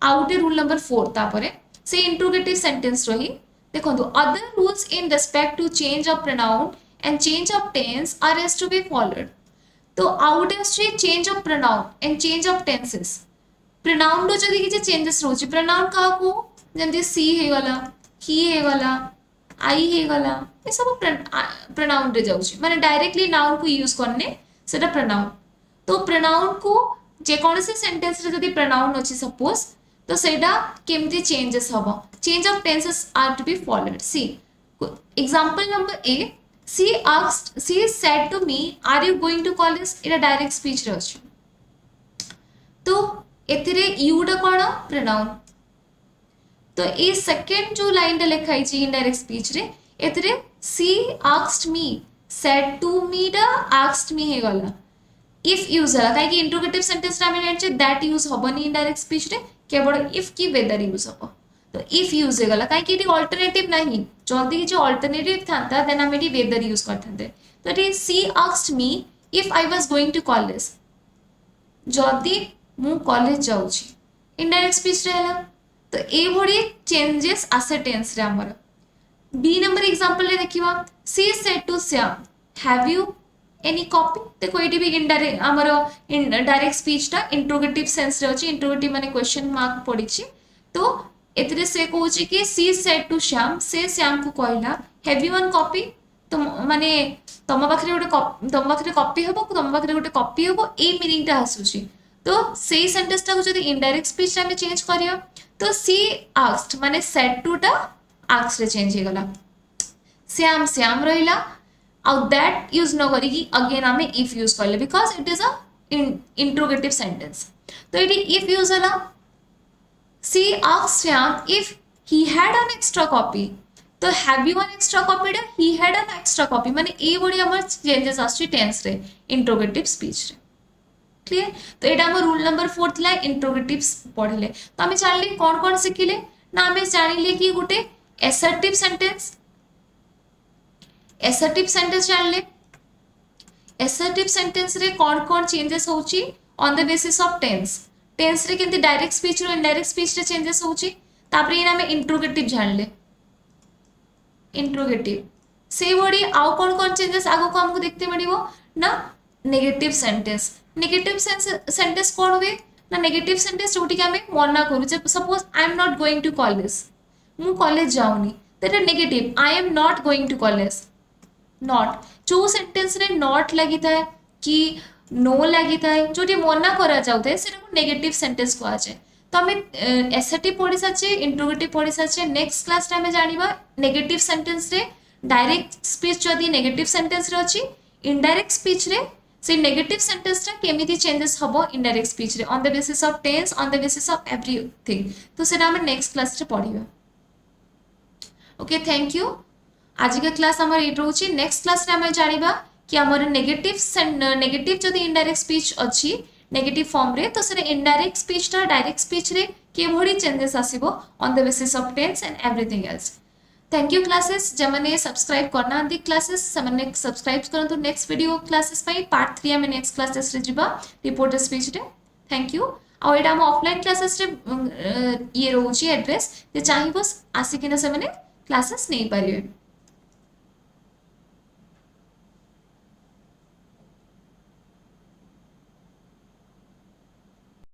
आउट रूल नंबर 4 ता परे से इंट्रोगेटिव सेंटेंस रही देखो तो other rules in respect to change of pronoun and change of tense are as to be followed तो आउट is change of pronoun and change of tenses pronoun रो जदी कि चेंजेस रोची प्रोनाउन का को जंदी सी हे गला ही हे गला आई हे गला ये सब प्रोनाउन रे जाउची माने डायरेक्टली नाउन को यूज करने सेटा प्रोनाउन तो प्रोनाउन को जे कोन से सेंटेंस रे जदी प्रोनाउन अछि सपोज तो सेटा केमती चेंजेस हबो change of tenses are to be followed see example number A she said to me are you going to college इटा डायरेक्ट स्पीच रे अछि तो एथिरे यू टा कोन प्रोनाउन तो ए सेकंड जो लाइन टा लिखाई छि इनडायरेक्ट स्पीच रे एथिरे she asked me said to me टा आस्क्ड मी हे गला इफ यूज हला काई कि इंट्रोगेटिव सेंटेंस रा में चे दैट यूज होबनी इनडायरेक्ट स्पीच रे केवल इफ की वेदर यूज होबो तो इफ यूज हे गला काई कि इटी अल्टरनेटिव नहीं जल्दी जो अल्टरनेटिव थांता देन हम इटी वेदर यूज करथांते तो इटी she asked me if I was going to college जल्दी मु कॉलेज जाउची इनडायरेक्ट स्पीच रहला तो ए भडी चेंजेस आसे टेंस रे हमर बी नंबर एग्जांपल ले देखिबा she said to Shyam have you any copy देखो एटी भी इनडायरेक्ट हमर डायरेक्ट स्पीच ता इंट्रोगेटिव सेंस रे अछि इंट्रोगेटिव माने क्वेश्चन मार्क पडिछि तो एतरे से कहूची कि सी सेड टू श्याम से श्याम को कहला हैव यू वन कॉपी तो माने तम पाखरे गोटे कॉपी हबो तम पाखरे गोटे कॉपी हबो ए मीनिंग ता आसुची तो सेही सेंटेंस टा को जदी इनडायरेक्ट स्पीच रे चेंज करियो तो सी आस्क्ड माने सेड टू टा आस्क्ड रे चेंज हे गला श्याम रहिला आउ दैट यूज न करी कि अगेन हमें इफ यूज करले because it is a interrogative sentence तो इट इफ यूज हला she asked Shyam if he had an extra copy तो have you one extra copy डा he had an extra copy माने ए बडी हमर चेंजेस आछि टेंस रे इंट्रोगेटिव स्पीच रे क्लियर तो एटा हमर रूल नंबर 4 थिला इंट्रोगेटिव पढिले तो हमें जानले कोन कोन सिखिले ना हमें जानिले कि गुटे एसर्टिव सेंटेंस जानले एसर्टिव सेंटेंस रे कोन चेंजेस होची on the basis of tense रे केंति डायरेक्ट स्पीच रो इनडायरेक्ट स्पीच रे चेंजेस होची तापरे इन हमें इंट्रोगेटिव जानले इंट्रोगेटिव से बड़ी आउ कोन चेंजेस आगो को हमको देखते मिलिबो ना नेगेटिव सेंटेंस कोन हुए ना नेगेटिव सेंटेंस जोटी के हमें मना करू जे suppose I am not going to college मु कॉलेज जाउनी तेरे negative I am not going to college not जो सेंटेंस रे नॉट लगी था कि नो लगी था जोटी मना करा जाउते सेटा को नेगेटिव सेंटेंस को आजे तो हमें एसर्टिव पढ़ी साचे इंट्रोगेटिव पढ़ी साचे नेक्स्ट क्लास रे हमें जानिबा नेगेटिव सेंटेंस रे डायरेक्ट स्पीच जदी नेगेटिव सेंटेंस रे अछि इनडायरेक्ट स्पीच रे से नेगेटिव सेंटेंस रा केमिति चेंजेस हबो इनडायरेक्ट स्पीच रे on the basis of tense on the basis of everything तो सेटा हमें नेक्स्ट क्लास रे पढ़िबा ओके थैंक यू आज का क्लास हमर एट रहउची नेक्स्ट क्लास रे हमें जानिबा कि हमर नेगेटिव जदी इनडायरेक्ट स्पीच अछि नेगेटिव फॉर्म रे तो से इनडायरेक्ट स्पीच रा डायरेक्ट स्पीच रे के भड़ी चेंजेस आसीबो on the basis of tense and everything else thank you classes जमने सब्सक्राइब करना दी क्लासेस समने सब्सक्राइब करंतु नेक्स्ट वीडियो क्लासेस पई पार्ट 3 में नेक्स्ट क्लासेस रे जिबा रिपोर्टर स्पीच रे थैंक यू आ एटा हम ऑफलाइन क्लासेस रे ये रहउची एड्रेस जे चाहिबो आसी किना समने क्लासेस नहीं पारिबे।